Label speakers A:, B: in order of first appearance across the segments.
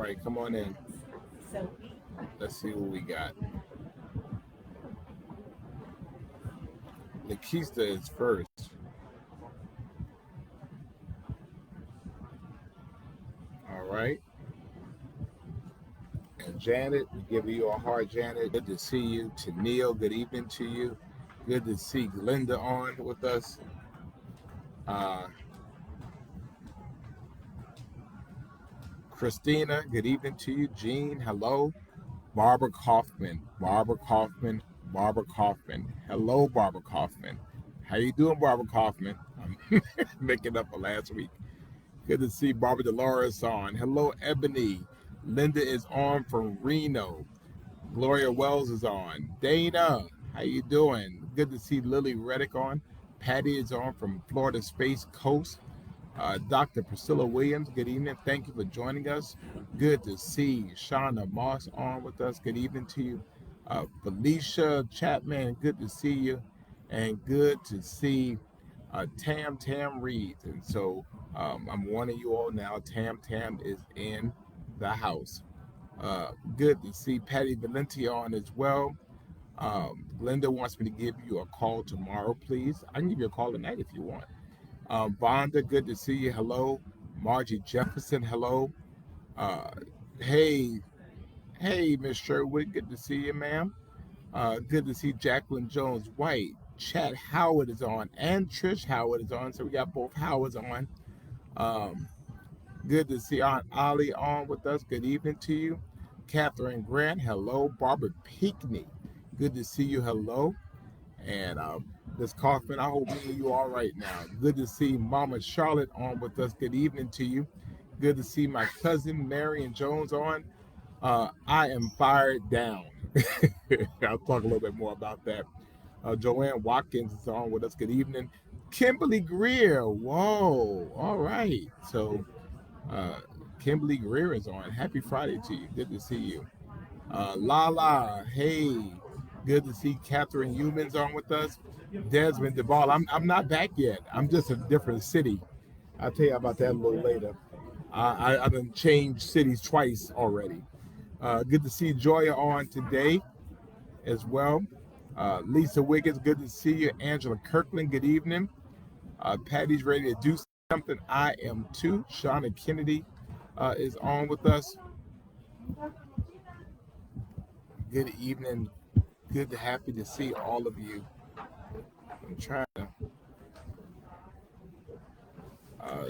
A: right, come on in. Let's see what we got. Nikista is first. All right. And Janet, we give you a heart, Janet. Good to see you. Tennille, good evening to you. Good to see Glenda on with us. Uh, Christina, good evening to you. Jean, hello. Barbara Kaufman, Barbara Kaufman, Barbara Kaufman. Hello, Barbara Kaufman. How you doing, Barbara Kaufman? I'm making up for last week. Good to see Barbara Dolores on. Hello, Ebony. Linda is on from Reno. Gloria Wells is on. Dana, how you doing? Good to see Lily Reddick on. Patty is on from Florida Space Coast. Dr. Priscilla Williams, good evening. Thank you for joining us. Good to see Shauna Moss on with us. Good evening to you. Felicia Chapman, good to see you. And good to see Tam Reed. And so I'm warning you all now, Tam is in the house. Good to see Patty Valenti on as well. Glenda wants me to give you a call tomorrow, please. I can give you a call tonight if you want. Vonda, good to see you. Hello. Margie Jefferson, hello. Uh, hey, hey, Miss Sherwood, good to see you, ma'am. Good to see Jacqueline Jones White. Chad Howard is on, and Trish Howard is on. So we got both Howards on. Um, Good to see Aunt Ollie on with us. Good evening to you. Catherine Grant, hello. Barbara Pinckney, good to see you. Hello. And Ms. Kaufman, I hope you all right now. Good to see Mama Charlotte on with us. Good evening to you. Good to see my cousin Marion Jones on. I am fired down. I'll talk a little bit more about that. Joanne Watkins is on with us. Good evening. Kimberly Greer. Whoa. All right. So uh, Kimberly Greer is on. Happy Friday to you. Good to see you. Lala, hey, good to see Catherine Humans on with us. Desmond Duvall, I'm not back yet. I'm just in a different city. I'll tell you about that a little later. I've been changed cities twice already. Good to see Joya on today as well. Lisa Wiggins, good to see you. Angela Kirkland, good evening. Patty's ready to do something. I am too. Shauna Kennedy is on with us. Good evening. Good to happy to see all of you. I'm trying to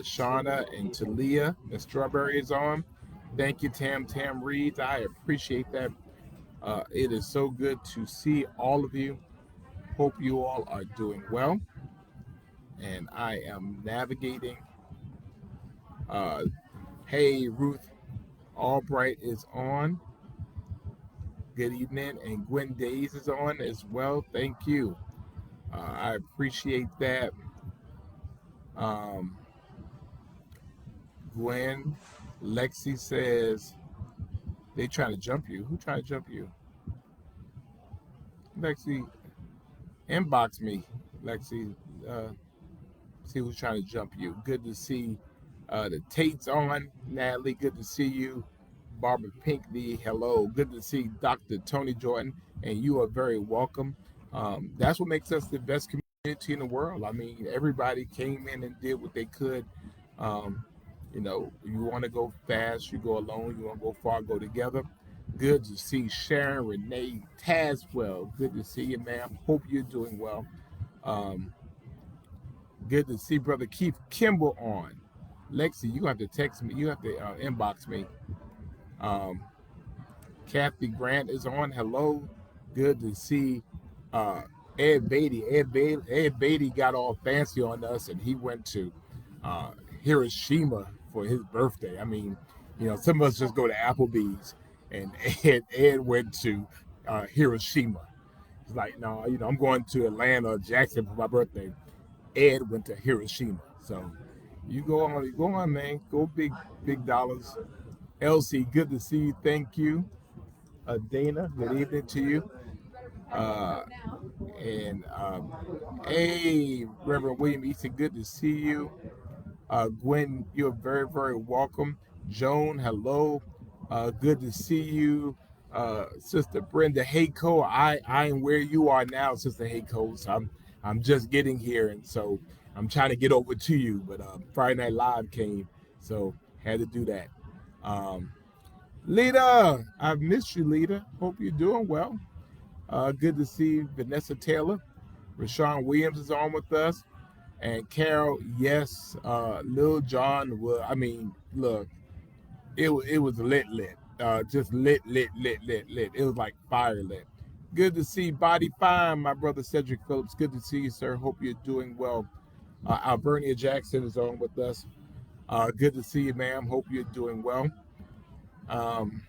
A: Shauna and Talia. The strawberry is on. Thank you, Tam Reed. I appreciate that. It is so good to see all of you. Hope you all are doing well. And I am navigating. Uh, hey, Ruth Albright is on. Good evening. And Gwen Days is on as well. Thank you. I appreciate that. Um, Gwen, Lexi says they trying to jump you. Who trying to jump you? Lexi, inbox me. Lexi, uh, see who's trying to jump you. Good to see the Tates on. Natalie, good to see you. Barbara Pinckney, hello. Good to see Dr. Tony Jordan, and you are very welcome. That's what makes us the best community in the world. I mean, everybody came in and did what they could. Um, you want to go fast, you go alone. You want to go far, go together. Good to see Sharon Renee Taswell. Good to see you, ma'am. Hope you're doing well. Um, Good to see Brother Keith Kimball on. Lexi, you have to text me. You have to inbox me. Um, Kathy Grant is on. Hello. Good to see uh, Ed Beatty. Ed Beatty got all fancy on us, and he went to uh, Hiroshima for his birthday. I mean, some of us just go to Applebee's, and Ed went to Hiroshima. He's like, no, I'm going to Atlanta or Jackson for my birthday. Ed went to Hiroshima. So you go on, man. Go big dollars. Elsie, good to see you. Thank you. Dana, good evening to you. Uh, and hey, Reverend William Easton, good to see you. Gwen, you're very, very welcome. Joan, hello. Good to see you, Sister Brenda Hayco. I am where you are now, Sister Hayco. So I'm just getting here, and so I'm trying to get over to you. But Friday Night Live came, so had to do that. Um, Lita, I've missed you, Lita. Hope you're doing well. Good to see Vanessa Taylor. Rashawn Williams is on with us. And Carol, yes, Lil Jon will. I mean, look, it was lit, just lit. It was like fire lit. Good to see Body Fine, my brother Cedric Phillips. Good to see you, sir. Hope you're doing well. Albernia Jackson is on with us. Good to see you, ma'am. Hope you're doing well. Um,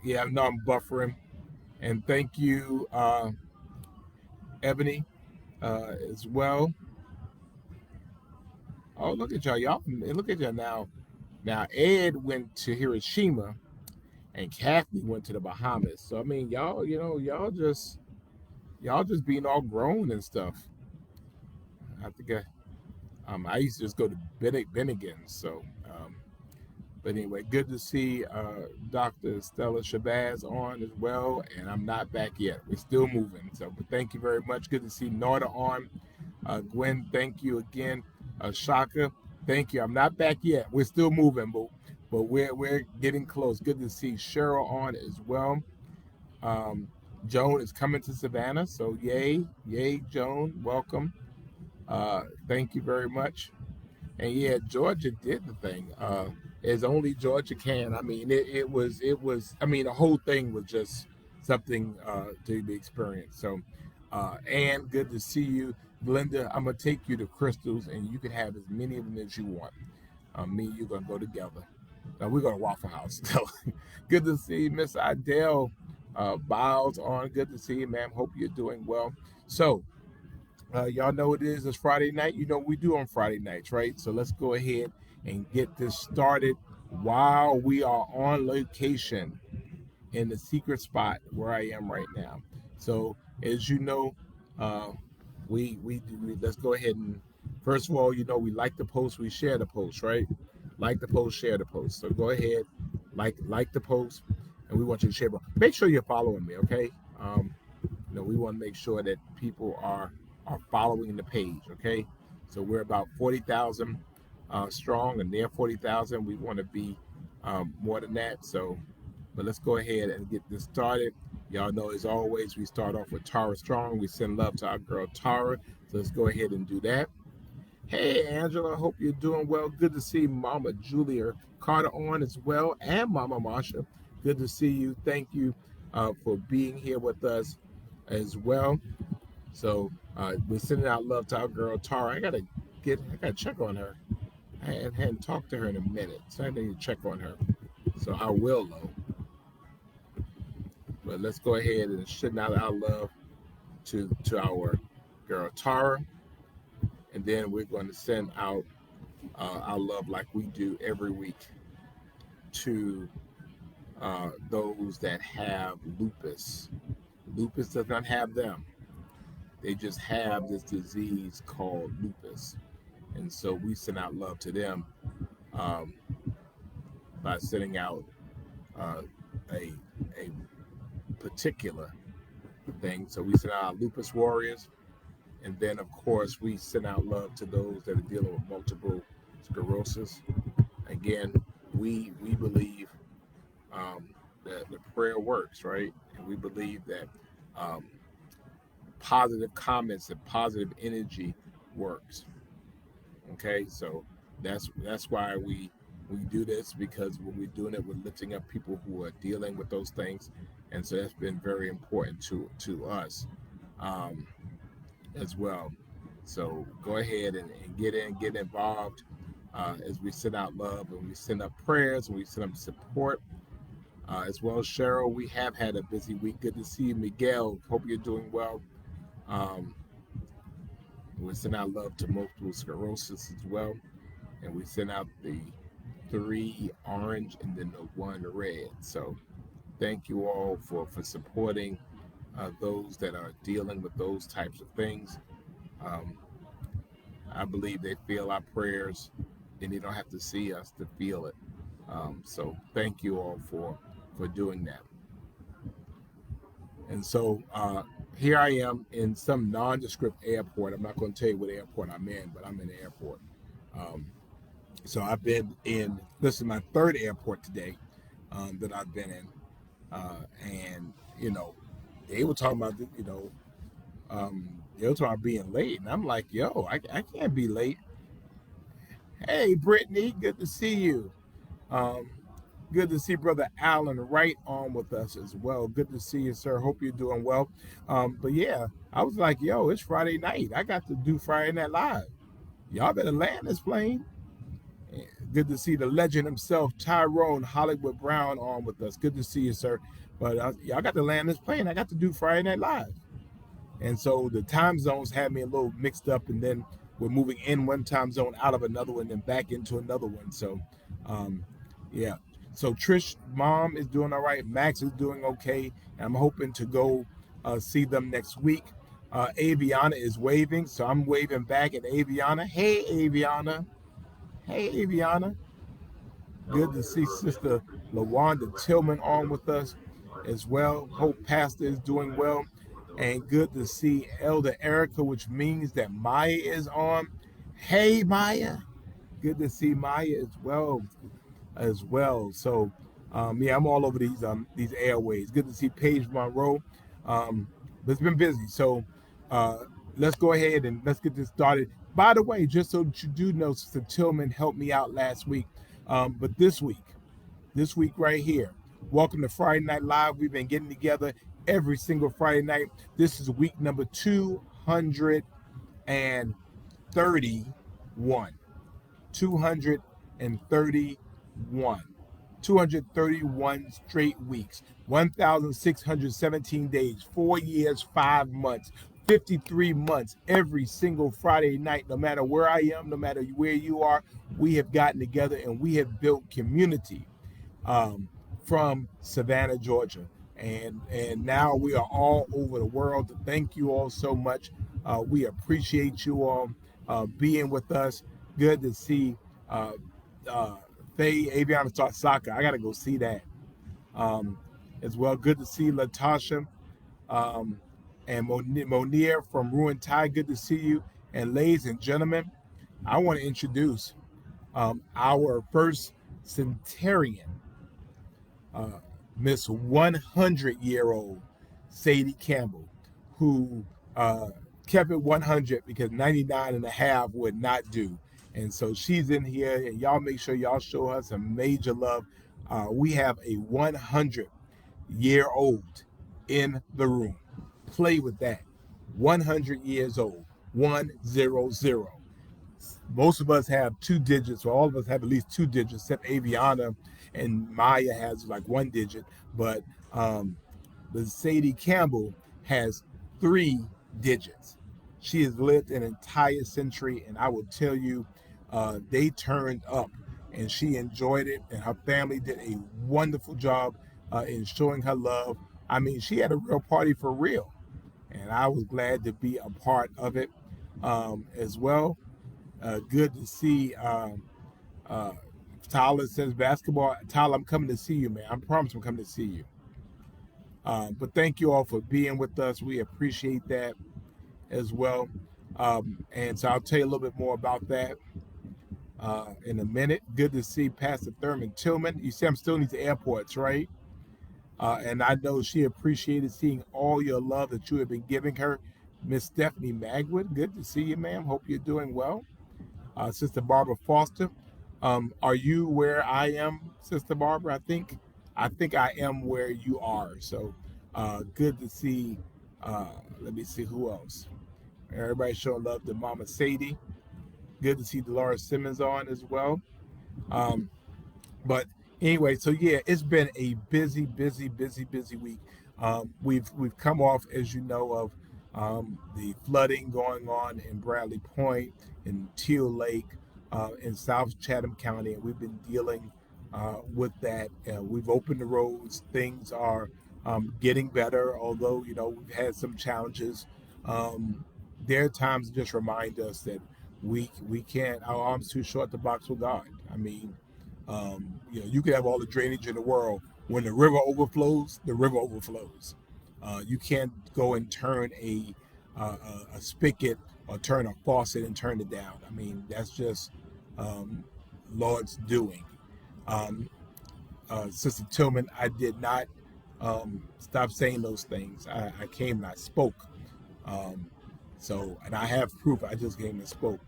A: yeah, no, I'm buffering. And thank you, Ebony, as well. Oh, look at y'all. Y'all, look at y'all now. Now, Ed went to Hiroshima and Kathy went to the Bahamas. So, I mean, y'all, y'all just being all grown and stuff. I think I used to just go to Bennigan's. So, but anyway, good to see Dr. Stella Shabazz on as well. And I'm not back yet. We're still moving. So, but thank you very much. Good to see Norda on. Gwen, thank you again. Shaka, thank you. I'm not back yet. We're still moving, but we're getting close. Good to see Cheryl on as well. Um, Joan is coming to Savannah, so yay, Joan, welcome. Thank you very much. And yeah, Georgia did the thing as only Georgia can. I mean, it was. I mean, the whole thing was just something to be experienced. So, and good to see you, Glenda. I'm gonna take you to Crystals, and you can have as many of them as you want. Me and you gonna go together. Now we're gonna Waffle House. So, good to see Miss Idell Biles on. Good to see you, ma'am. Hope you're doing well. So, y'all know it is. It's Friday night. You know what we do on Friday nights, right? So let's go ahead and get this started while we are on location in the secret spot where I am right now. So as you know, uh, let's go ahead and first of all, you know, we like the post, we share the post, right? Like the post, share the post. So go ahead, like the post, and we want you to share. Make sure you're following me, okay? You know, we want to make sure that people are following the page. Okay, so we're about 40,000 strong, and near 40,000. We want to be more than that. So, but let's go ahead and get this started. Y'all know, as always, we start off with Tara Strong. We send love to our girl Tara. So let's go ahead and do that. Hey, Angela, hope you're doing well. Good to see Mama Julia Carter on as well, and Mama Marsha. Good to see you. Thank you for being here with us as well. So we're sending out love to our girl Tara. I gotta check on her. I hadn't talked to her in a minute, so I need to check on her. So I will though. But let's go ahead and send out our love to our girl Tara, and then we're going to send out our love like we do every week to those that have lupus. Lupus does not have them. They just have this disease called lupus. And so we send out love to them um, by sending out uh, a, a particular thing. So we send out our lupus warriors. And then, of course, we send out love to those that are dealing with multiple sclerosis. Again, we believe that the prayer works, right? And we believe that um, positive comments and positive energy works. Okay, so that's why we do this, because when we're doing it, we're lifting up people who are dealing with those things, and so that's been very important to us um, as well. So go ahead and get involved as we send out love and we send up prayers and we send up support. As well as Cheryl, we have had a busy week. Good to see you, Miguel. Hope you're doing well. Um, we send out love to multiple sclerosis as well, and we send out the 3 orange and then the 1 red. So thank you all for supporting those that are dealing with those types of things. Um, I believe they feel our prayers, and they don't have to see us to feel it. So thank you all for doing that. And so here I am in some nondescript airport. I'm not going to tell you what airport I'm in, but I'm in the airport. Um, so I've been in, this is my third airport today that I've been in. And, you know, they were talking about, they were talking about being late. And I'm like, yo, I can't be late. Hey, Brittany, good to see you. Um, Good to see Brother Allen right on with us as well. Good to see you, sir. Hope you're doing well. But yeah, I was like, yo, it's Friday night. I got to do Friday Night Live. Y'all better land this plane. Good to see the legend himself, Tyrone Hollywood Brown, on with us. Good to see you, sir. But y'all got to land this plane. I got to do Friday Night Live. And so the time zones had me a little mixed up, and then we're moving in one time zone, out of another one, and back into another one. So, yeah. So Trish, mom is doing all right. Max is doing okay. And I'm hoping to go see them next week. Aviana is waving, so I'm waving back at Aviana. Hey, Aviana. Hey, Aviana. Good to see Sister LaWanda Tillman on with us as well. Hope Pastor is doing well. And good to see Elder Erica, which means that Maya is on. Hey, Maya. Good to see Maya as well. So, yeah, I'm all over these airways. Good to see Paige Monroe. But it's been busy. So, let's go ahead and let's get this started. By the way, just so that you do know, Sister Tillman helped me out last week. But this week right here, welcome to Friday Night Live. We've been getting together every single Friday night. This is week number 231. 231. 231 straight weeks, 1,617 days, 4 years, 5 months, 53 months, every single Friday night, no matter where I am, no matter where you are, we have gotten together and we have built community from Savannah, Georgia. And now we are all over the world. Thank you all so much. We appreciate you all being with us. Good to see Faye Aviana taught soccer. I got to go see that as well. Good to see Latasha and Monier from Ruin Thai. Good to see you. And ladies and gentlemen, I want to introduce our first centenarian, Miss 100-year-old Sadie Campbell, who kept it 100 because 99 and a half would not do. And so she's in here, and y'all make sure y'all show her some major love. We have a 100-year-old in the room. Play with that. 100 years old. 100. Most of us have 2 digits, or all of us have at least 2 digits, except Aviana and Maya has like 1 digit. But the Sadie Campbell has 3 digits. She has lived an entire century, and I will tell you, they turned up, and she enjoyed it, and her family did a wonderful job in showing her love. I mean, she had a real party for real, and I was glad to be a part of it as well. Good to see Tyler says basketball. Tyler, I'm coming to see you, man. I promise I'm coming to see you. But thank you all for being with us. We appreciate that as well. And so I'll tell you a little bit more about that in a minute. Good to see Pastor Thurman Tillman. You see, I'm still in these airports, right? And I know she appreciated seeing all your love that you have been giving her. Miss Stephanie Magwood, good to see you, ma'am. Hope you're doing well. Sister Barbara Foster, are you where I am, Sister Barbara? I think I am where you are. So good to see. Let me see who else. Everybody showing love to Mama Sadie. Good to see Dolores Simmons on as well. Um, but anyway, so yeah, it's been a busy, busy, busy, busy week. We've come off, as you know, of the flooding going on in Bradley Point, in Teal Lake, in South Chatham County, and we've been dealing with that. We've opened the roads. Things are getting better, although we've had some challenges. There are times to just remind us that we can't. Our arms too short to box with God. I mean, you can have all the drainage in the world. When the river overflows, the river overflows. You can't go and turn a spigot or turn a faucet and turn it down. I mean, that's just um, Lord's doing. Um, Sister Tillman, I did not stop saying those things. I came and I spoke. Um, and I have proof. I just came and spoke.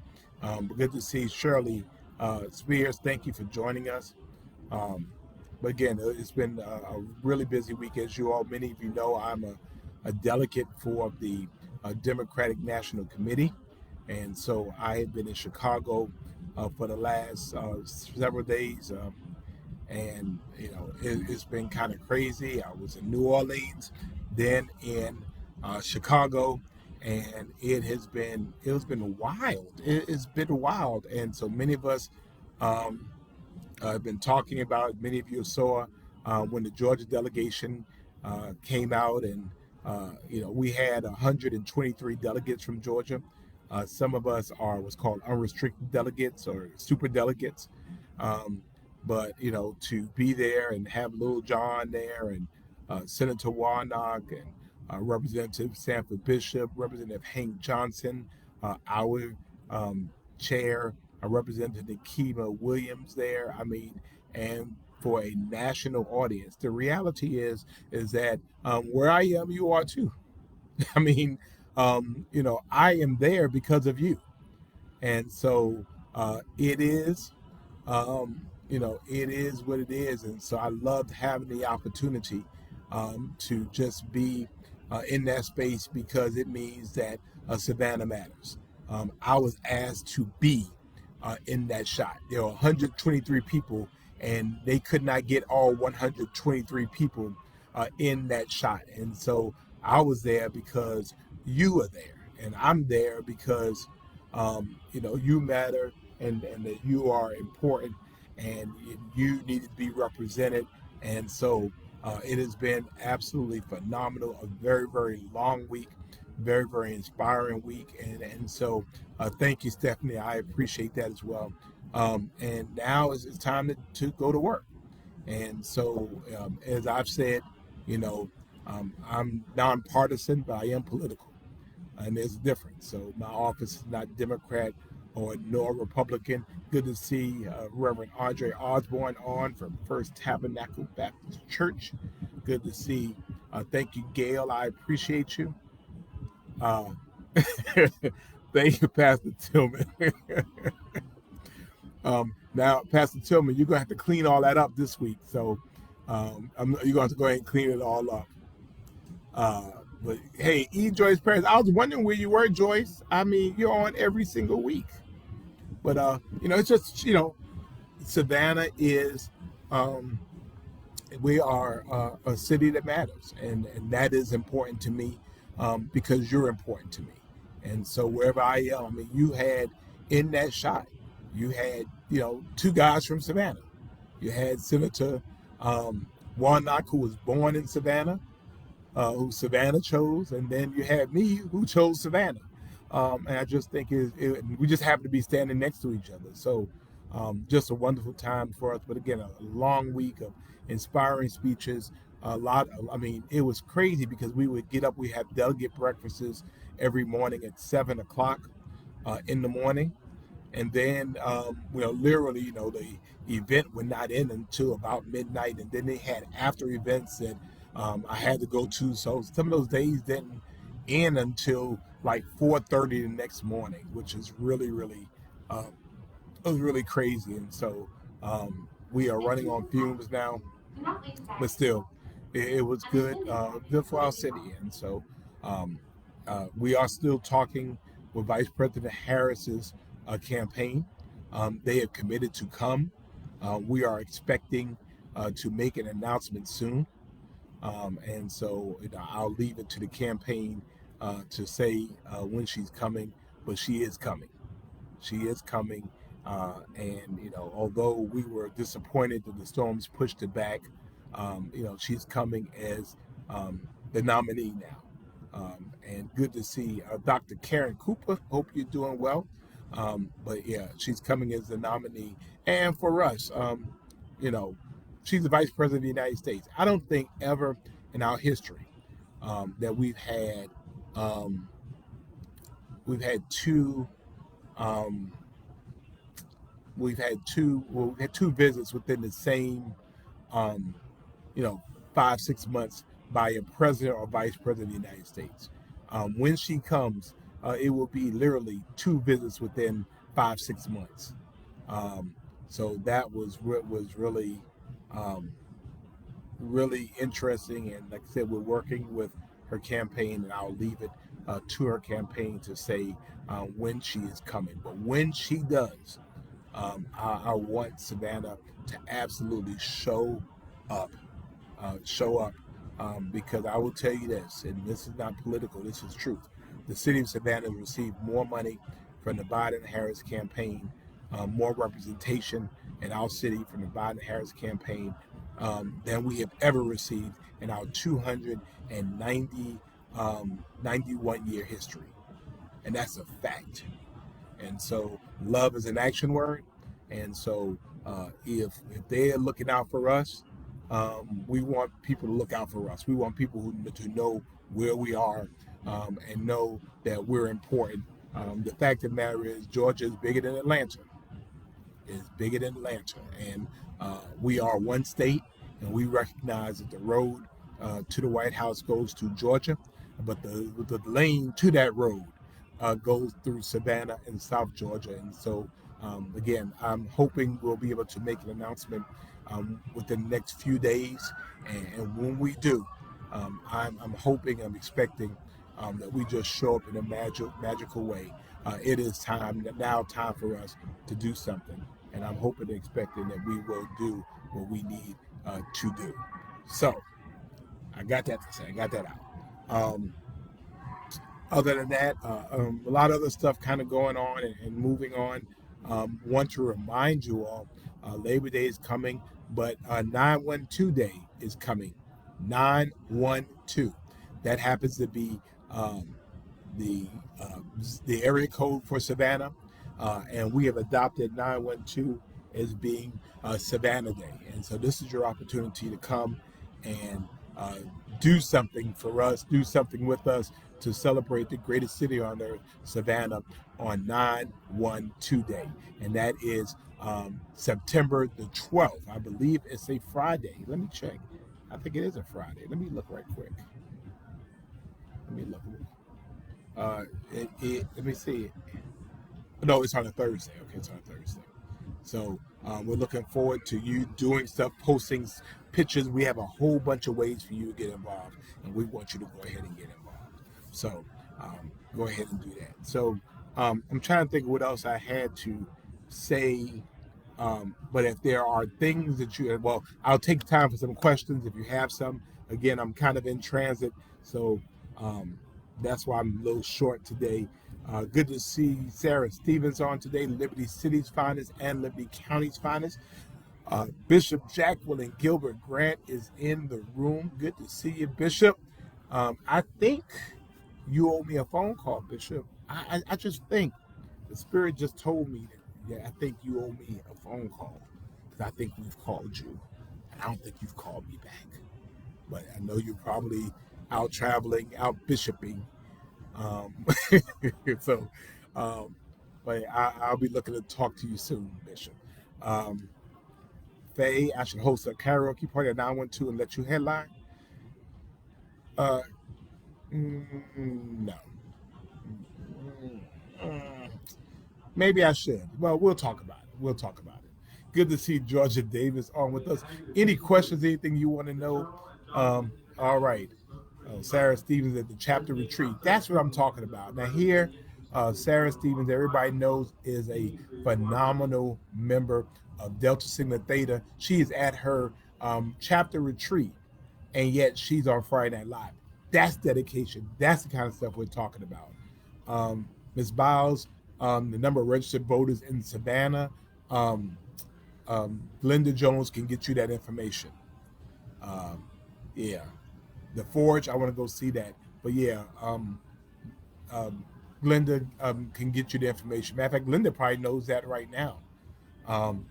A: But good to see Shirley Spears. Thank you for joining us. Um, but again, it's been a really busy week. As many of you know, I'm a delegate for the Democratic National Committee. And so I have been in Chicago for the last several days. And it's been kind of crazy. I was in New Orleans, then in Chicago, and it has been wild. It's been wild, and so many of us um, have been talking about. Many of you saw when the Georgia delegation came out, and we had 123 delegates from Georgia. Some of us are what's called unrestricted delegates or super delegates. Um, but to be there and have Lil John there, and Senator Warnock, and Representative Sanford Bishop, Representative Hank Johnson, our chair, Representative Nikema Williams there. I mean, and for a national audience, the reality is that where I am, you are too. I mean, I am there because of you, and so it is it is what it is. And so I loved having the opportunity to just be in that space, because it means that Savannah matters. I was asked to be in that shot. There were 123 people, and they could not get all 123 people in that shot. And so I was there because you are there, and I'm there because you matter, and that you are important, and you need to be represented. And so it has been absolutely phenomenal, a very, very long week, very, very inspiring week. And so thank you, Stephanie. I appreciate that as well. And now it's time to go to work. And so, as I've said, I'm nonpartisan, but I am political, and there's a difference. So my office is not Democrat or nor Republican. Good to see Reverend Andre Osborne on from First Tabernacle Baptist Church. Good to see. Thank you, Gail. I appreciate you. Uh, Thank you, Pastor Tillman. Now, Pastor Tillman, you're gonna have to clean all that up this week. So you're gonna have to go ahead and clean it all up. But hey, Joyce Perez, I was wondering where you were, Joyce. I mean, you're on every single week. But it's just Savannah is we are a city that matters, and that is important to me because you're important to me. And so wherever I am, I mean, you had in that shot, you had two guys from Savannah. You had Senator Warnock, who was born in Savannah, who Savannah chose, and then you had me, who chose Savannah. And I just think we just happen to be standing next to each other. So just a wonderful time for us. But again, a long week of inspiring speeches. I mean, it was crazy because we would get up. We had delegate breakfasts every morning at 7 o'clock in the morning. And then, literally, the event would not end until about midnight. And then they had after events that I had to go to. So some of those days didn't end until like 4:30 the next morning, which is really, really, it was really crazy. And so we are running on fumes now, but still, it was good for our city. And so we are still talking with Vice President Harris's campaign. They have committed to come. We are expecting to make an announcement soon. And so I'll leave it to the campaign to say when she's coming, but she is coming. She is coming. And although we were disappointed that the storms pushed it back, she's coming as the nominee now. And good to see Dr. Karen Cooper. Hope you're doing well. But yeah, she's coming as the nominee. And for us, you know, she's the vice president of the United States. I don't think ever in our history that um, we've had two um, we had two visits within the same um, you know 5 6 months by a president or vice president of the United States. When she comes, it will be literally two visits within 5 6 months. Um, so that was really um, really interesting. And like I said, we're working with her campaign, and I'll leave it to her campaign to say when she is coming. But when she does, I want Savannah to absolutely up, show up, because I will tell you this, and this is not political, this is truth. The city of Savannah has received more money from the Biden-Harris campaign, more representation in our city from the Biden-Harris campaign than we have ever received in our 91 year history. And that's a fact. And so love is an action word. And so if they're looking out for us, we want people to look out for us. We want people to know where we are and know that we're important. The fact of the matter is, Georgia is bigger than Atlanta. It's bigger than Atlanta, and we are one state, and we recognize that the road to the White House goes to Georgia, but the lane to that road goes through Savannah and South Georgia. And so, again, I'm hoping we'll be able to make an announcement within the next few days. And when we do, I'm hoping, I'm expecting that we just show up in a magical way. It is time for us to do something. And I'm hoping and expecting that we will do what we need to do. So I got that to say. I got that out. Other than that, a lot of other stuff kind of going on and moving on. Want to remind you all, Labor Day is coming, but 9/12 Day is coming. 9/12. That happens to be the the area code for Savannah, and we have adopted 9/12 as being Savannah Day. And so this is your opportunity to come and do something for us, do something with us to celebrate the greatest city on earth, Savannah, on 9/12 Day. And that is September the 12th. I believe it's a Friday. Let me check. I think it is a Friday. Let me look right quick. Let me look. Let me see. No, it's on a Thursday. Okay, it's on a Thursday. So we're looking forward to you doing stuff, posting pictures. We have a whole bunch of ways for you to get involved, and we want you to go ahead and get involved. So go ahead and do that. So I'm trying to think of what else I had to say. But if there are things that well, I'll take time for some questions if you have some. Again, I'm kind of in transit, so that's why I'm a little short today. Good to see Sarah Stevens on today, Liberty City's finest and Liberty County's finest. Bishop Jacqueline Gilbert Grant is in the room. Good to see you, Bishop. I think you owe me a phone call, Bishop. I just think the Spirit just told me that, yeah, I think you owe me a phone call because I think we've called you. And I don't think you've called me back. But I know you're probably out traveling, out bishoping. Um, so, but I'll be looking to talk to you soon, Bishop. Um, Faye, I should host a karaoke party at 9/12 and let you headline. Uh, no. Mm, Maybe I should. Well, we'll talk about it. We'll talk about it. Good to see Georgia Davis on with us. Any questions, anything you want to know? All right. Sarah Stevens at the chapter retreat. That's what I'm talking about. Now, here, Sarah Stevens, everybody knows, is a phenomenal member of Delta Sigma Theta. She is at her chapter retreat, and yet she's on Friday Night Live. That's dedication. That's the kind of stuff we're talking about. Ms. Biles, the number of registered voters in Savannah, um, Glenda Jones can get you that information. Um, yeah. The Forge, I want to go see that. But yeah, um, Glenda can get you the information. Matter of fact, Glenda probably knows that right now. Um,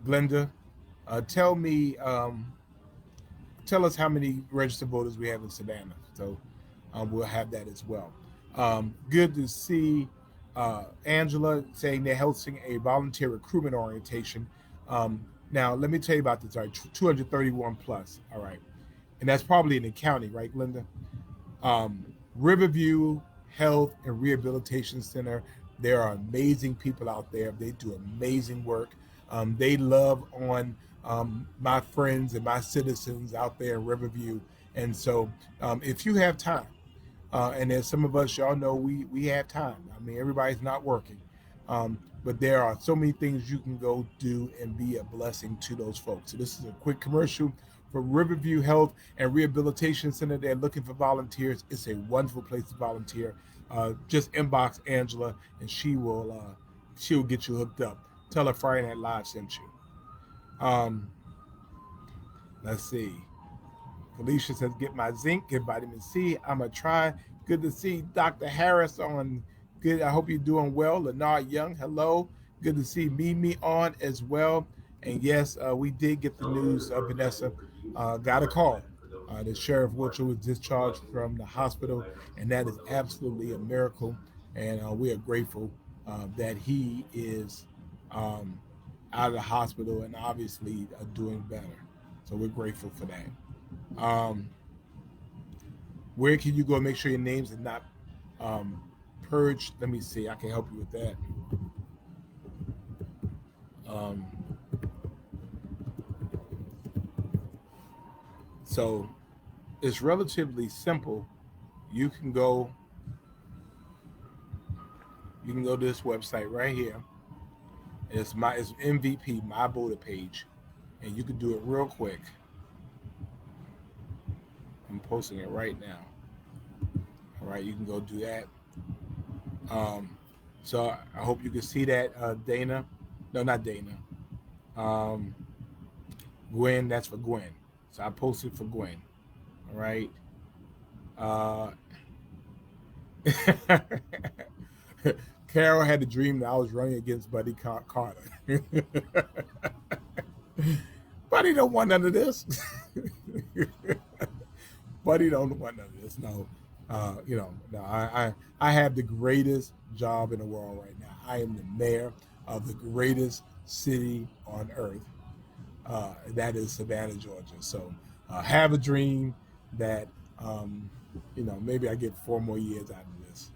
A: Glenda, Tell me, tell us how many registered voters we have in Savannah. So we'll have that as well. Good to see Angela saying they're hosting a volunteer recruitment orientation. Now, let me tell you about this. All right, 231 plus. All right. And that's probably in the county, right, Linda? Riverview Health and Rehabilitation Center. There are amazing people out there. They do amazing work. They love on my friends and my citizens out there in Riverview. And so, if you have time, and there's some of us, y'all know we have time. I mean, everybody's not working, but there are so many things you can go do and be a blessing to those folks. So this is a quick commercial for Riverview Health and Rehabilitation Center. They're looking for volunteers. It's a wonderful place to volunteer. Just inbox Angela, and she'll get you hooked up. Tell her Friday Night Live sent you. Let's see. Felicia says, get my zinc, get vitamin C. I'm going to try. Good to see Dr. Harris on. Good. I hope you're doing well. Lenard Young, hello. Good to see Mimi on as well. And yes, we did get the news. Vanessa got a call. The Sheriff Wiltshire was discharged from the hospital, and that is absolutely a miracle. And we are grateful that he is out of the hospital and obviously doing better. So we're grateful for that. Where can you go and make sure your names are not purged? Let me see. I can help you with that. So it's relatively simple. You can go to this website right here. It's MVP, my voter page, and you can do it real quick. I'm posting it right now. All right, you can go do that. So I hope you can see that, Dana. No, not Dana. Gwen, that's for Gwen. So I posted for Gwen. All right. Carol had the dream that I was running against Buddy Carter. Buddy don't want none of this. Buddy don't want none of this. No, no. I have the greatest job in the world right now. I am the mayor of the greatest city on earth. That is Savannah, Georgia. So have a dream that maybe I get 4 more years out of this.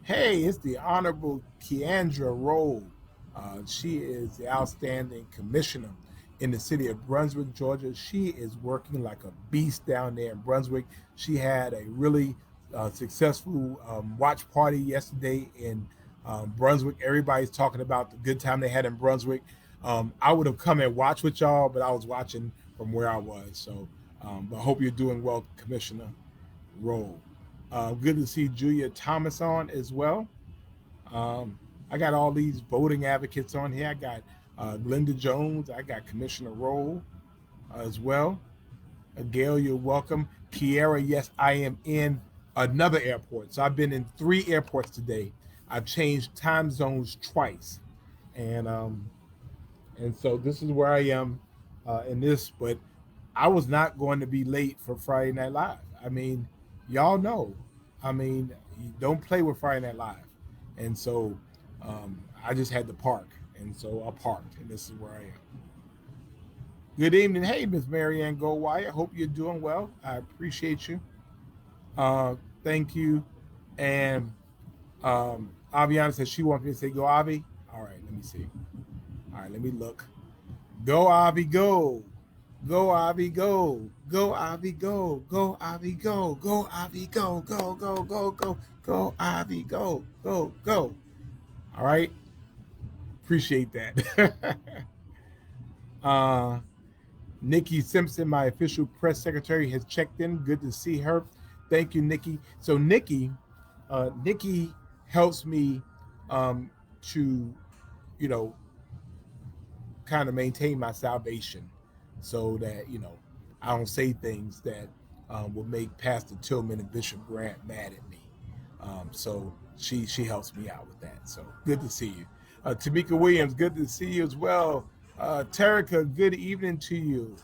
A: Hey, it's the Honorable Keandra Rowe. She is the outstanding commissioner in the city of Brunswick, Georgia. She is working like a beast down there in Brunswick. She had a really successful watch party yesterday in Brunswick. Everybody's talking about the good time they had in Brunswick. I would have come and watched with y'all, but I was watching from where I was. So, but I hope you're doing well, Commissioner Rowe. Good to see Julia Thomas on as well. I got all these voting advocates on here. I got Glenda Jones. I got Commissioner Rowe as well. Gail, you're welcome. Kiera, yes, I am in another airport. So I've been in 3 airports today. I've changed time zones twice. And so this is where I am in this, but I was not going to be late for Friday Night Live. I mean, y'all know. I mean, you don't play with Friday Night Live. And so I just had to park. And so I parked, and this is where I am. Good evening. Hey, Miss Marianne Goldwire. Hope you're doing well. I appreciate you. Thank you. And Aviana says she wants me to say go, Avi. All right, let me see. All right, let me look. Go, Avi, go. Go, Avi, go. Go, Avi, go. Go, Avi, go. Go, Avi, go. Go, go, go, go. Go, Avi, go. Go, go. All right. Appreciate that. Nikki Simpson, my official press secretary, has checked in. Good to see her. Thank you, Nikki. So Nikki helps me to, kind of maintain my salvation so that, I don't say things that will make Pastor Tillman and Bishop Grant mad at me. So she helps me out with that. So good to see you. Tamika Williams, good to see you as well. Terica, good evening to you.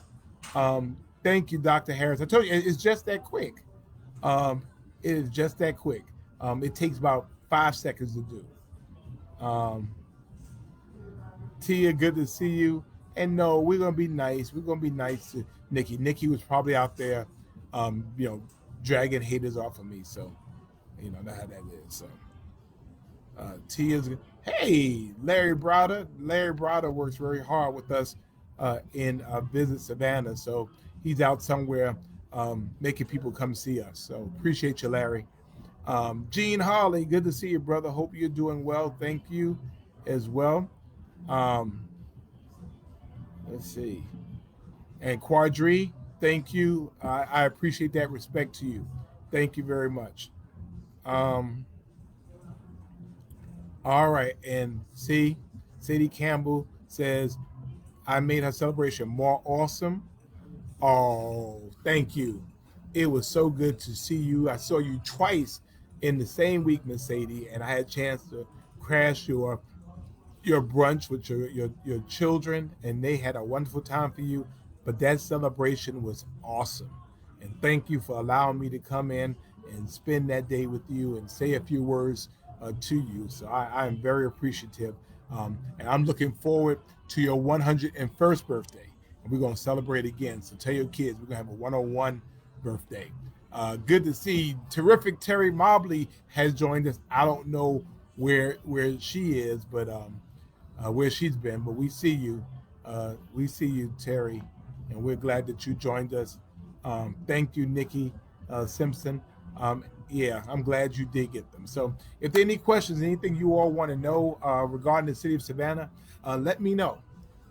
A: Thank you, Dr. Harris. I told you, it's just that quick. Um, it is just that quick. It takes about 5 seconds to do. Um, Tia, good to see you. And no, we're gonna be nice. We're gonna be nice to Nikki. Nikki was probably out there, dragging haters off of me. So, you know how that is. So, Tia's. Hey, Larry Browder. Larry Browder works very hard with us in Visit Savannah. So he's out somewhere making people come see us. So appreciate you, Larry. Gene Harley, good to see you, brother. Hope you're doing well. Thank you as well. Um, let's see. And Quadri, thank you. I appreciate that. Respect to you. Thank you very much. Um, all right. And see, Sadie Campbell says, I made her celebration more awesome. Oh, thank you. It was so good to see you. I saw you twice in the same week, Miss Sadie, and I had a chance to crash your brunch with your children, and they had a wonderful time for you. But that celebration was awesome. And thank you for allowing me to come in and spend that day with you and say a few words to you. So I am very appreciative. And I'm looking forward to your 101st birthday. And we're going to celebrate again. So tell your kids we're going to have a 101 birthday. Good to see. Terrific Terry Mobley has joined us. I don't know where she is, but where she's been. But we see you. We see you, Terry, and we're glad that you joined us. Thank you, Nikki Simpson. Yeah, I'm glad you did get them. So if there are any questions, anything you all want to know regarding the city of Savannah, let me know.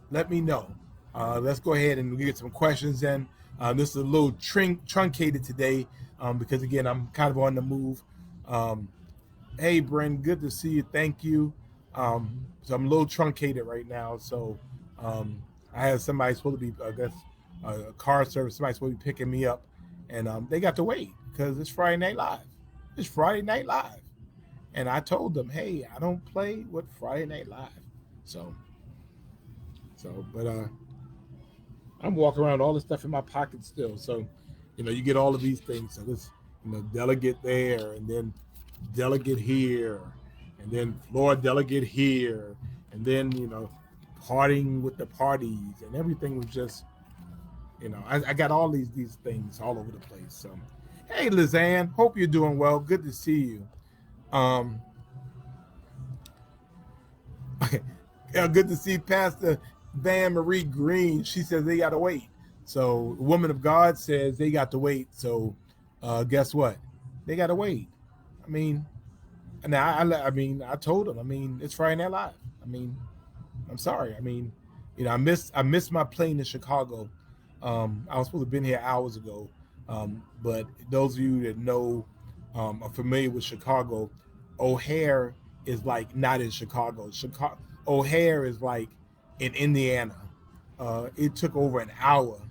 A: Let me know. Let's go ahead and get some questions in. This is a little truncated today because, again, I'm kind of on the move. Hey, Bryn, good to see you. Thank you. So I'm a little truncated right now. So I had somebody supposed to be, I guess, a car service, somebody supposed to be picking me up. And they got to wait because it's Friday Night Live. It's Friday Night Live. And I told them, hey, I don't play with Friday Night Live. But I'm walking around all this stuff in my pocket still. So, you get all of these things. So this, delegate there, and then delegate here, and then floor delegate here, and then, partying with the parties, and everything was just, I got all these things all over the place. So, hey, Lizanne, hope you're doing well. Good to see you. Good to see Pastor Van Marie Green. She says they got to wait. So, the woman of God says they got to wait. So, guess what? They got to wait. I mean, I told them. It's Friday Night Live. I'm sorry. I missed my plane in Chicago. I was supposed to have been here hours ago. But those of you that know, are familiar with Chicago, O'Hare is like not in Chicago. O'Hare is like in Indiana. It took over an hour,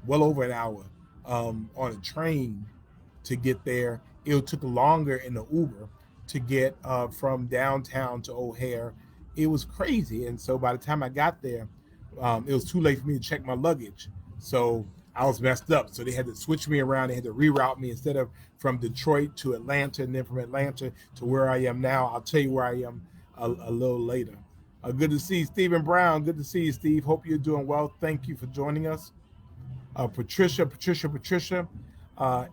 A: well over an hour, on a train to get there. It took longer in the Uber to get from downtown to O'Hare. It was crazy. And so by the time I got there, it was too late for me to check my luggage. So I was messed up. So they had to switch me around. They had to reroute me instead of from Detroit to Atlanta, and then from Atlanta to where I am now. I'll tell you where I am a little later. Good to see Stephen Brown. Good to see you, Steve. Hope you're doing well. Thank you for joining us. Patricia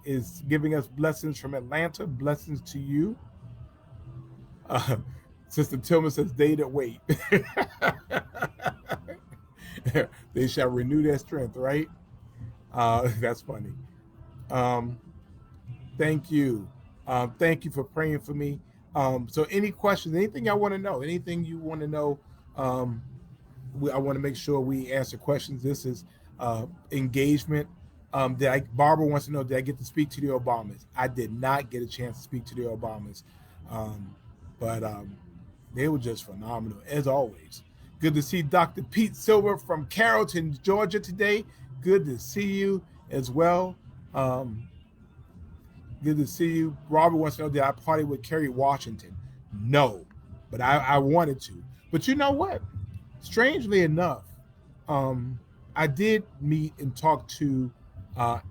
A: is giving us blessings from Atlanta. Blessings to you. Sister Tillman says, they that wait. They shall renew their strength, right? That's funny. Thank you. Thank you for praying for me. So any questions, anything I want to know, anything you want to know, I want to make sure we answer questions. This is engagement. Barbara wants to know, did I get to speak to the Obamas? I did not get a chance to speak to the Obamas. But they were just phenomenal, as always. Good to see Dr. Pete Silver from Carrollton, Georgia today. Good to see you as well. Good to see you. Robert wants to know, did I party with Kerry Washington? No, but I wanted to. But you know what? Strangely enough, um, I did meet and talk to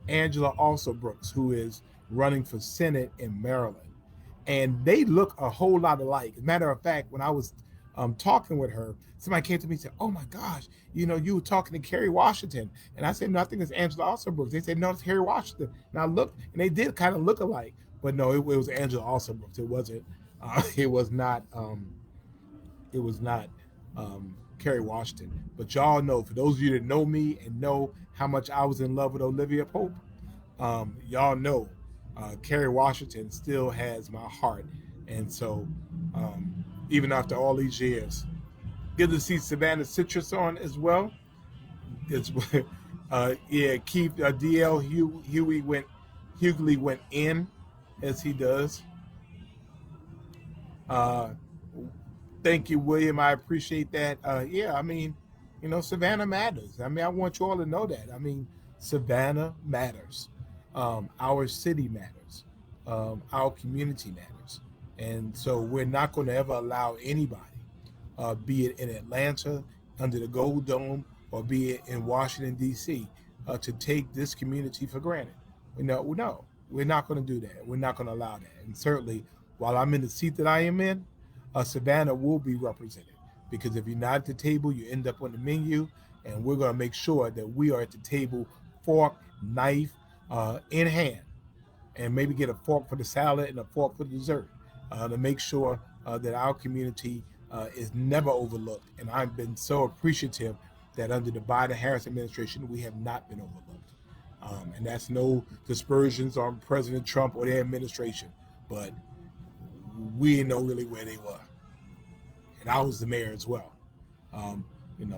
A: Angela Also Brooks, who is running for Senate in Maryland, and they look a whole lot alike. As a matter of fact, when I was talking with her, somebody came to me and said, "Oh my gosh, you were talking to Kerry Washington," and I said, "No, I think it's Angela Also Brooks." They said, "No, it's Kerry Washington." And I looked, and they did kind of look alike, but no, it was Angela Also Brooks. It wasn't. It was not. It was not Kerry Washington. But y'all know, for those of you that know me and know how much I was in love with Olivia Pope, y'all know Kerry Washington still has my heart. And so, even after all these years, good to see Savannah Citrus on as well. It's yeah, Keith DL Hughley went in as he does. Uh, Thank you, William. I appreciate that. Yeah, I mean, Savannah matters. I mean, I want you all to know that. I mean, Savannah matters. Our city matters. Our community matters. And so we're not going to ever allow anybody, be it in Atlanta under the Gold Dome or be it in Washington, D.C., to take this community for granted. No, we're not going to do that. We're not going to allow that. And certainly, while I'm in the seat that I am in, Savannah will be represented, because if you're not at the table, you end up on the menu, and we're going to make sure that we are at the table, fork, knife in hand, and maybe get a fork for the salad and a fork for the dessert, to make sure that our community is never overlooked. And I've been so appreciative that under the Biden-Harris administration, we have not been overlooked. And that's no dispersions on President Trump or their administration, but we didn't know really where they were. And I was the mayor as well.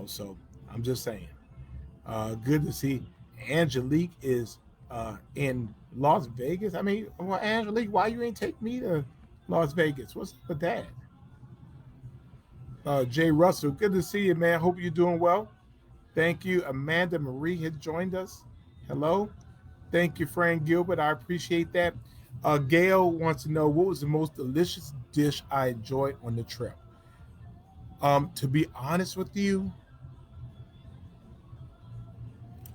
A: So I'm just saying. Good to see Angelique is in Las Vegas. I mean, well, Angelique, why you ain't take me to Las Vegas? What's up with that? Jay Russell, good to see you, man. Hope you're doing well. Thank you. Amanda Marie has joined us. Hello. Thank you, Frank Gilbert. I appreciate that. Gail wants to know, what was the most delicious dish I enjoyed on the trip? To be honest with you,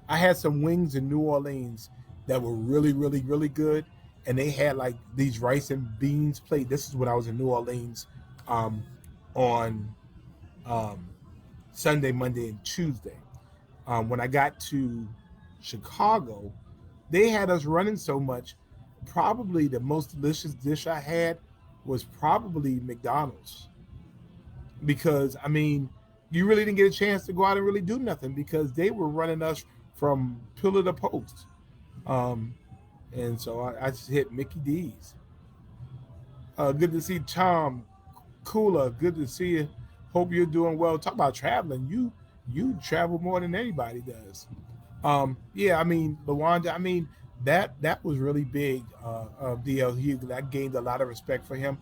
A: I had some wings in New Orleans that were really, really, really good, and they had like these rice and beans plate. This is when I was in New Orleans, um, on um, Sunday, Monday, and Tuesday. When I got to Chicago, they had us running so much. Probably the most delicious dish I had was probably McDonald's, because I mean, you really didn't get a chance to go out and really do nothing because they were running us from pillar to post. Um, and so I just hit Mickey D's. Good to see Tom Kula. Good to see you. Hope you're doing well. Talk about traveling. You travel more than anybody does. Yeah, I mean, Lawanda, I mean, that was really big. DL Hughley, I gained a lot of respect for him.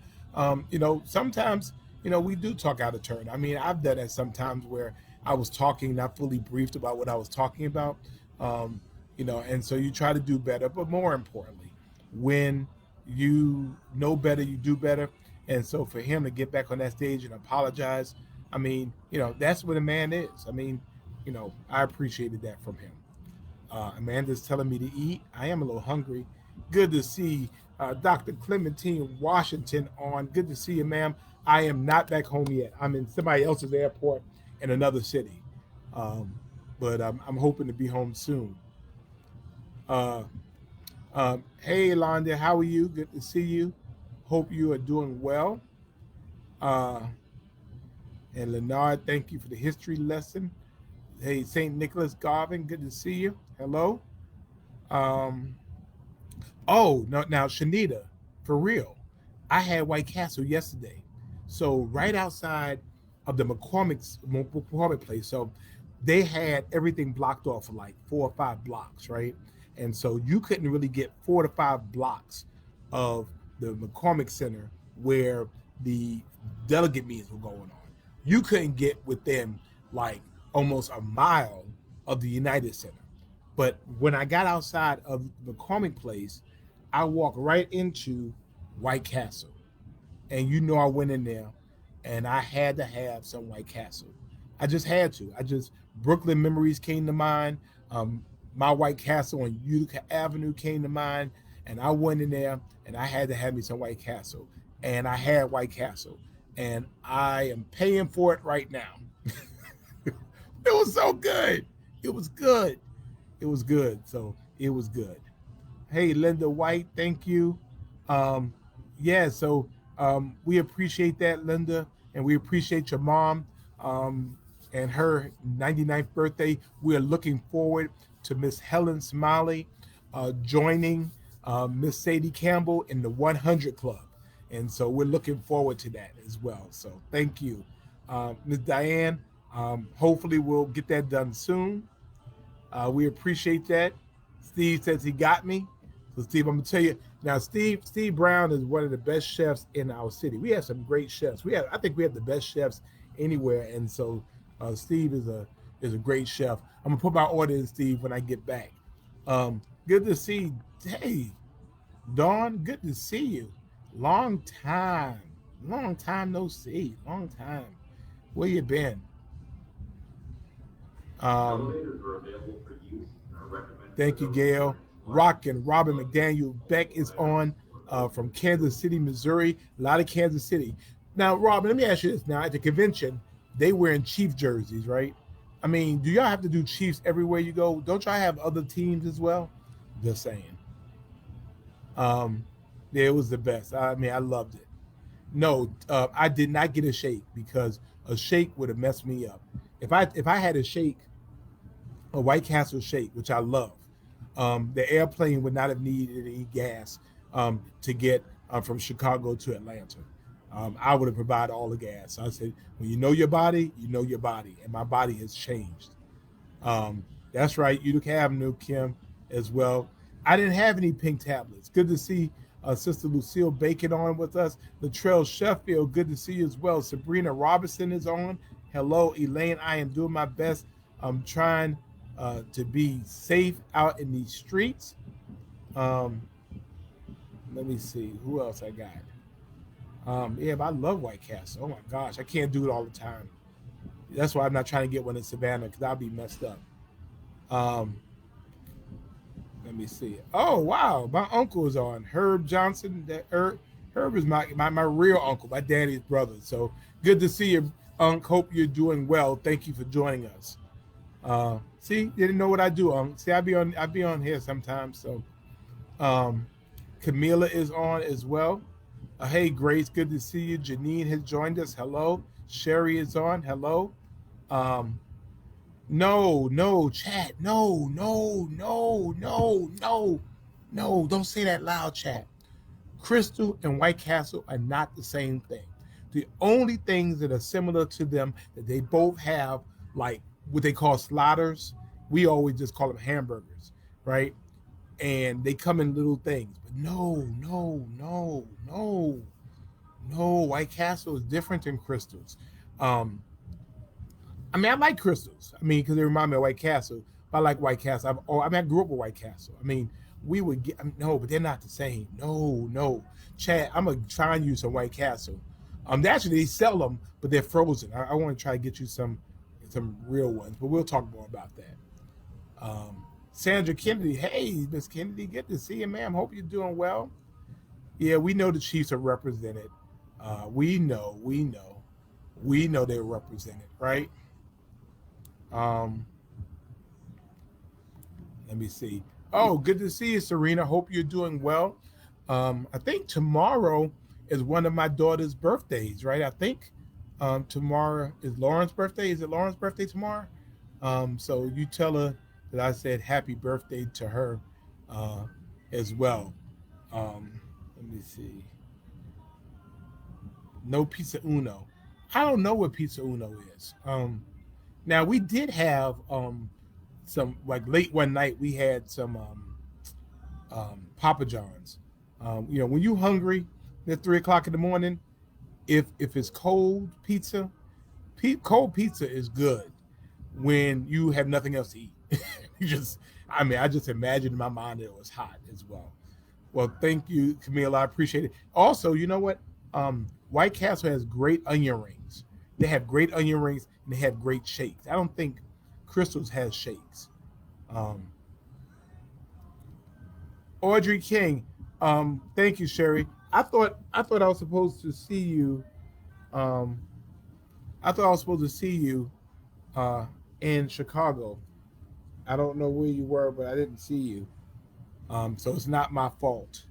A: Sometimes, we do talk out of turn. I mean, I've done that sometimes where I was talking, not fully briefed about what I was talking about. Um, and so you try to do better, but more importantly, when you know better, you do better. And so for him to get back on that stage and apologize, I mean, that's what a man is. I mean, I appreciated that from him. Amanda's telling me to eat. I am a little hungry. Good to see Dr. Clementine Washington on. Good to see you, ma'am. I am not back home yet. I'm in somebody else's airport in another city. Um, but I'm hoping to be home soon. Uh, hey, Londa, how are you? Good to see you. Hope you are doing well. Uh, and Leonard, thank you for the history lesson. Hey, St. Nicholas Garvin, good to see you. Hello. Um, oh, no, now, Shanita, for real, I had White Castle yesterday. So right outside of the McCormick place. So they had everything blocked off for like 4 or 5 blocks, right? And so you couldn't really get 4 to 5 blocks of the McCormick Center where the delegate meetings were going on. You couldn't get within like almost a mile of the United Center. But when I got outside of the McCormick Place, I walked right into White Castle. And I went in there and I had to have some White Castle. I just had to. Brooklyn memories came to mind. My White Castle on Utica Avenue came to mind, and I went in there and I had to have me some White Castle, and I had White Castle, and I am paying for it right now. It was so good. It was good. It was good. So it was good. Hey, Linda White, thank you. Um, yeah, so we appreciate that, Linda, and we appreciate your mom um, and her 99th birthday. We are looking forward to Miss Helen Smiley joining Miss Sadie Campbell in the 100 Club. And so we're looking forward to that as well. So thank you. Miss Diane, hopefully we'll get that done soon. We appreciate that. Steve says he got me. So Steve, I'm gonna tell you now. Steve Brown is one of the best chefs in our city. We have some great chefs. I think we have the best chefs anywhere. And so Steve is a great chef. I'm gonna put my order in, Steve, when I get back. Good to see. Hey, Dawn, good to see you. Long time, long time no see. Long time. Where you been? Um, Thank you, Gail. Rock and Robin McDaniel. Beck is on from Kansas City, Missouri. A lot of Kansas City. Now, Robin, let me ask you this. Now, at the convention, they wearing Chief jerseys, right? I mean, do y'all have to do Chiefs everywhere you go? Don't y'all have other teams as well? Just saying. Um, yeah, it was the best. I mean, I loved it. No, I did not get a shake because a shake would have messed me up. If I had a shake, a White Castle shake, which I love, the airplane would not have needed any gas to get from Chicago to Atlanta. I would have provided all the gas. So I said, when you know your body, you know your body, and my body has changed. That's right, Utica Avenue, Kim, as well. I didn't have any pink tablets. Good to see Sister Lucille Bacon on with us. Latrell Sheffield, good to see you as well. Sabrina Robinson is on. Hello, Elaine. I am doing my best. I'm trying to be safe out in these streets. Um, Let me see who else I got. Yeah, but I love White Castle. Oh my gosh, I can't do it all the time. That's why I'm not trying to get one in Savannah because I'll be messed up. Um, Let me see. Oh wow, my uncle is on. Herb Johnson. Herb is my real uncle, my daddy's brother. So good to see you, Unc. Hope you're doing well. Thank you for joining us. See, you didn't know what I do, Unc. See, I be on here sometimes. So um, Camila is on as well. Hey, Grace, good to see you. Janine has joined us. Hello. Sherry is on. Hello. Um, no, no, chat. No, no, no, no, no, no. Don't say that loud, chat. Crystal and White Castle are not the same thing. The only things that are similar to them that they both have, like what they call sliders, we always just call them hamburgers, right? And they come in little things. But no, no, no, no, no. White Castle is different than Crystals. Um, I mean, I like Crystals. I mean, because they remind me of White Castle. But I like White Castle. I grew up with White Castle. I mean, we would get no, but they're not the same. No, no. Chad, I'm gonna try and use some White Castle. Actually, they sell them, but they're frozen. I want to try to get you some real ones, but we'll talk more about that. Sandra Kennedy, hey, Miss Kennedy, good to see you, ma'am. Hope you're doing well. Yeah, we know the Chiefs are represented. We know they're represented, right? Um, Let me see. Oh, good to see you, Serena. Hope you're doing well. I think tomorrow is one of my daughter's birthdays, right? I think tomorrow is Lauren's birthday. Is it Lauren's birthday tomorrow? So you tell her that I said happy birthday to her uh, as well. Let me see. No Pizza Uno. I don't know what Pizza Uno is. Now we did have some like late one night we had some Papa John's. When you hungry at 3 o'clock in the morning, if it's cold pizza, cold pizza is good when you have nothing else to eat. I just imagined in my mind that it was hot as well. Well, thank you, Camille. I appreciate it. Also, you know what?
B: White Castle has great onion rings. They have great onion rings and they have great shakes. I don't think Crystals has shakes. Um, Audrey King, thank you, Sherry. I thought I was supposed to see you. Um, I thought I was supposed to see you uh, in Chicago. I don't know where you were, but I didn't see you. So it's not my fault.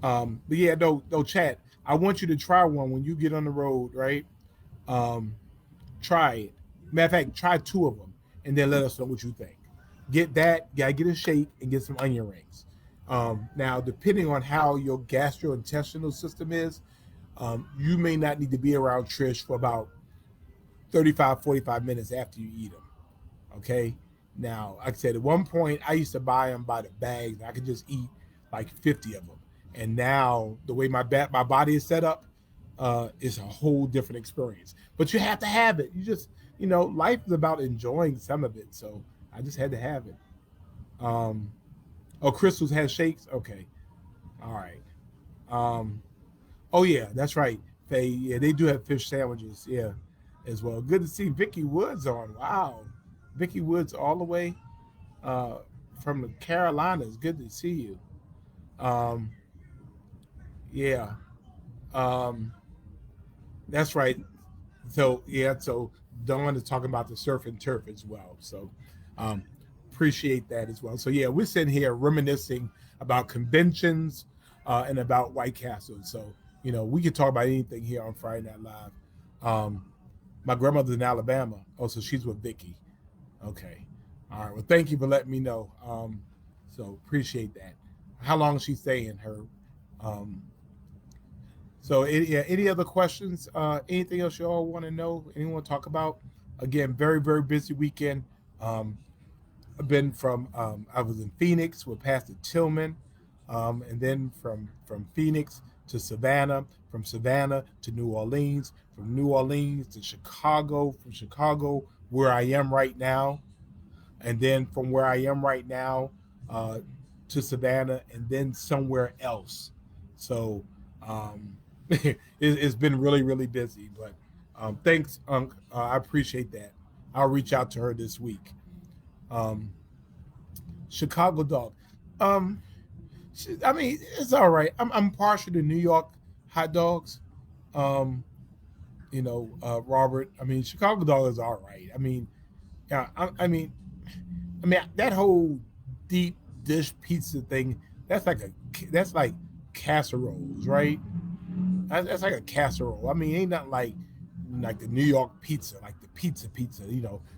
B: Um, but yeah, no, chat. I want you to try one when you get on the road, right? Um, try it. Matter of fact, try two of them, and then let us know what you think. Get that, gotta get a shake and get some onion rings. Now, depending on how your gastrointestinal system is, you may not need to be around Trish for about 35, 45 minutes after you eat them. Okay. Now, like I said, at one point, I used to buy them by the bags. I could just eat like 50 of them. And now, the way my body is set up, is a whole different experience. But you have to have it. Life is about enjoying some of it. So I just had to have it. Um, oh, Crystals has shakes. Okay. All right. Um, oh yeah, that's right. Yeah, they do have fish sandwiches. Yeah, as well. Good to see Vicky Woods on. Wow, Vicky Woods all the way uh, from the Carolinas. Good to see you. Um, yeah, um, that's right. So yeah, so Dawn is talking about the surf and turf as well. So um, appreciate that as well. So yeah, we're sitting here reminiscing about conventions and about White Castle. So we can talk about anything here on Friday Night Live. Um, my grandmother's in Alabama. Oh, so she's with Vicky. Okay. All right. Well, thank you for letting me know. So appreciate that. How long is she staying? Her. Um, so, any other questions? Anything else you all want to know? Anyone want to talk about? Again, very, very busy weekend. Um, I've been I was in Phoenix with Pastor Tillman, and then from Phoenix to Savannah, from Savannah to New Orleans, from New Orleans to Chicago, from Chicago, where I am right now, and then from where I am right now uh, to Savannah, and then somewhere else. So it's been really, really busy. But thanks, Unc. I appreciate that. I'll reach out to her this week. Um, Chicago dog. Um, I mean, it's all right. I'm partial to New York hot dogs. Um, Robert. I mean, Chicago dog is all right. I mean, yeah. I mean that whole deep dish pizza thing. That's like casseroles, right? That's like a casserole. I mean, ain't nothing like the New York pizza, like the pizza.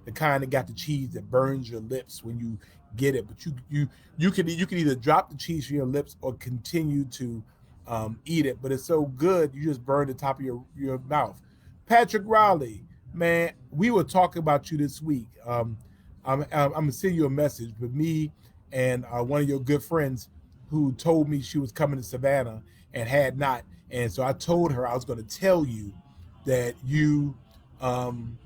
B: The kind that got the cheese that burns your lips when you get it. But you can either drop the cheese from your lips or continue to eat it. But it's so good, you just burn the top of your mouth. Patrick Rowley, man, we were talking about you this week. I'm gonna send you a message. But me and one of your good friends who told me she was coming to Savannah and had not, and so I told her I was going to tell you that you um,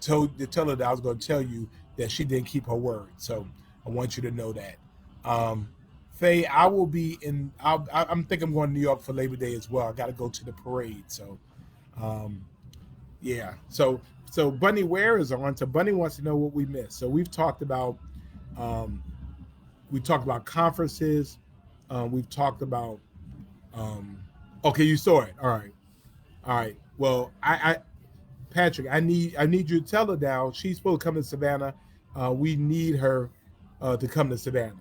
B: tell her that I was going to tell you that she didn't keep her word. So I want you to know that. Um, Faye, I will be in. I'm think I'm going to New York for Labor Day as well. I got to go to the parade. So um, yeah. So Bunny Ware is on. So Bunny wants to know what we missed. So um, we talked about conferences. We've talked about. Okay, you saw it. All right. Well, Patrick, I need you to tell her now. She's supposed to come to Savannah. We need her to come to Savannah.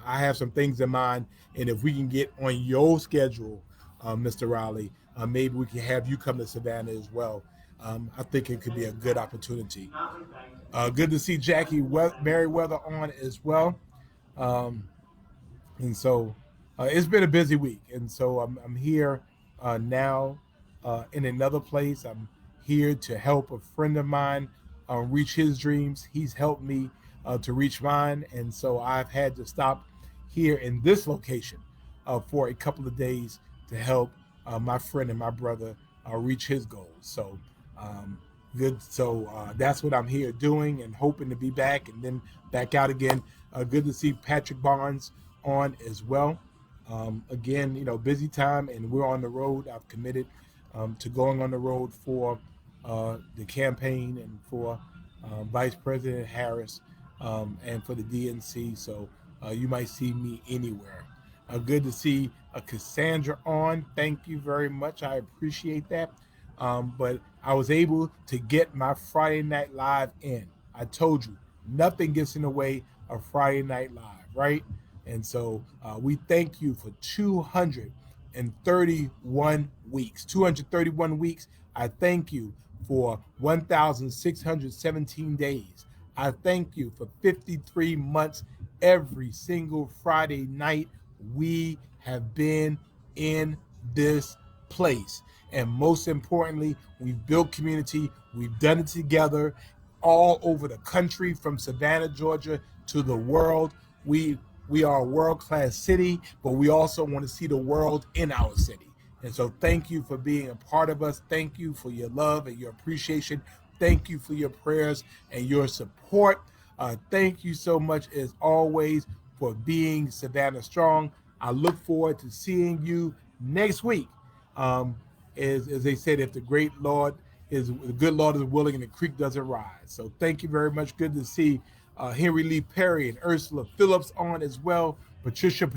B: I have some things in mind, and if we can get on your schedule, Mr. Raleigh, maybe we can have you come to Savannah as well. I think it could be a good opportunity. Good to see Jackie Merriweather on as well. Um, and so it's been a busy week, and so I'm here now in another place. I'm here to help a friend of mine reach his dreams. He's helped me to reach mine, and so I've had to stop here in this location for a couple of days to help my friend and my brother reach his goals. So um, good. So that's what I'm here doing, and hoping to be back and then back out again. Good to see Patrick Barnes on as well. Again, busy time, and we're on the road. I've committed to going on the road for the campaign and for Vice President Harris and for the DNC. So you might see me anywhere. Good to see Cassandra on. Thank you very much. I appreciate that. But I was able to get my Friday Night Live in. I told you, nothing gets in the way of Friday Night Live, right? And so we thank you for 231 weeks. 231 weeks. I thank you for 1,617 days. I thank you for 53 months. Every single Friday night, we have been in this place. And most importantly, we've built community. We've done it together all over the country, from Savannah, Georgia to the world. We are a world-class city, but we also want to see the world in our city. And so thank you for being a part of us. Thank you for your love and your appreciation. Thank you for your prayers and your support. Thank you so much, as always, for being Savannah Strong. I look forward to seeing you next week. As they said, if the good Lord is willing and the creek doesn't rise. So thank you very much. Good to see Henry Lee Perry and Ursula Phillips on as well. Patricia,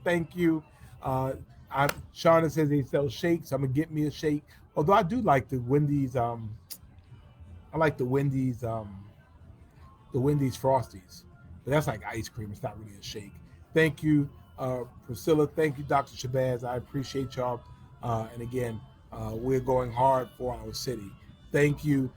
B: thank you. Shauna says they sell shakes. I'm gonna get me a shake. Although I do like the Wendy's. I like the Wendy's Frosties. But that's like ice cream. It's not really a shake. Thank you, Priscilla. Thank you, Dr. Shabazz. I appreciate y'all. And again, we're going hard for our city. Thank you,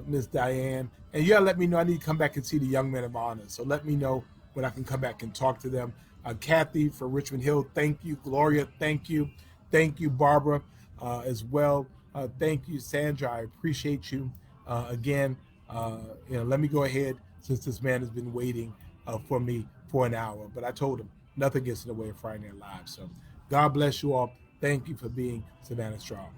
B: Miss Diane. And you gotta let me know. I need to come back and see the Young Men of Honor. So let me know when I can come back and talk to them. Kathy for Richmond Hill, thank you. Gloria, thank you. Thank you, Barbara, as well. Thank you, Sandra. I appreciate you. Again, let me go ahead, since this man has been waiting for me for an hour. But I told him nothing gets in the way of Friday Night Live. So God bless you all. Thank you for being Savannah Strong.